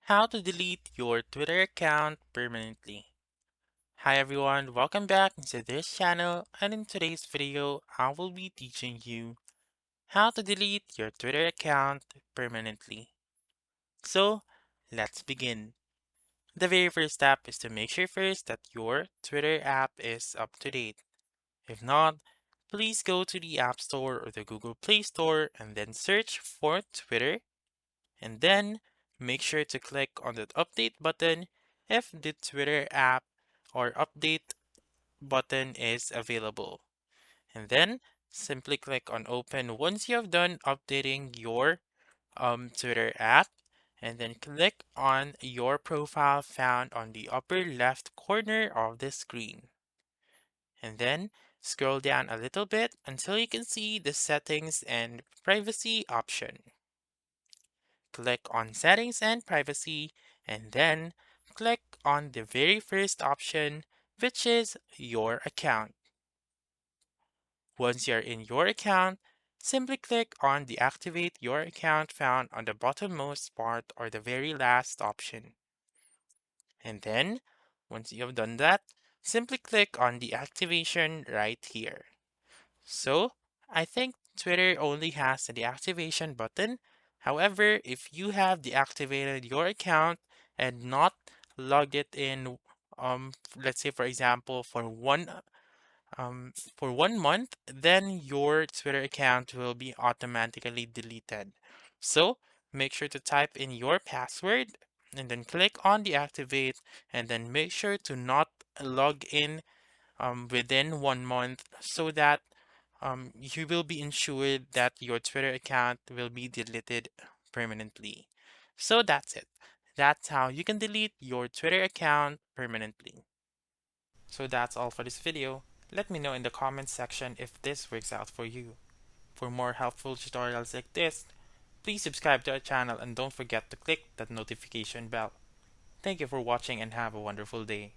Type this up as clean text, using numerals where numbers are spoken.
How to delete your Twitter account permanently. Hi everyone, welcome back to this channel, and in today's video, I will be teaching you how to delete your Twitter account permanently. So, let's begin. The very first step is to make sure first that your Twitter app is up to date. If not, please go to the App Store or the Google Play Store and then search for Twitter, and then make sure to click on the update button if the Twitter app or update button is available. And then simply click on open once you have done updating your Twitter app, and then click on your profile found on the upper left corner of the screen. And then scroll down a little bit until you can see the settings and privacy option. Click on Settings and Privacy, and then click on the very first option, which is Your Account. Once you're in your account, simply click on Deactivate Your Account found on the bottommost part or the very last option. And then, once you have done that, simply click on the activation right here. So, I think Twitter only has a deactivation button. However, if you have deactivated your account and not logged it in, let's say for example, for 1 month, then your Twitter account will be automatically deleted. So, make sure to type in your password and then click on deactivate, and then make sure to not log in within 1 month so that you will be ensured that your Twitter account will be deleted permanently. So that's it. That's how you can delete your Twitter account permanently. So that's all for this video. Let me know in the comments section if this works out for you. For more helpful tutorials like this, please subscribe to our channel and don't forget to click that notification bell. Thank you for watching and have a wonderful day.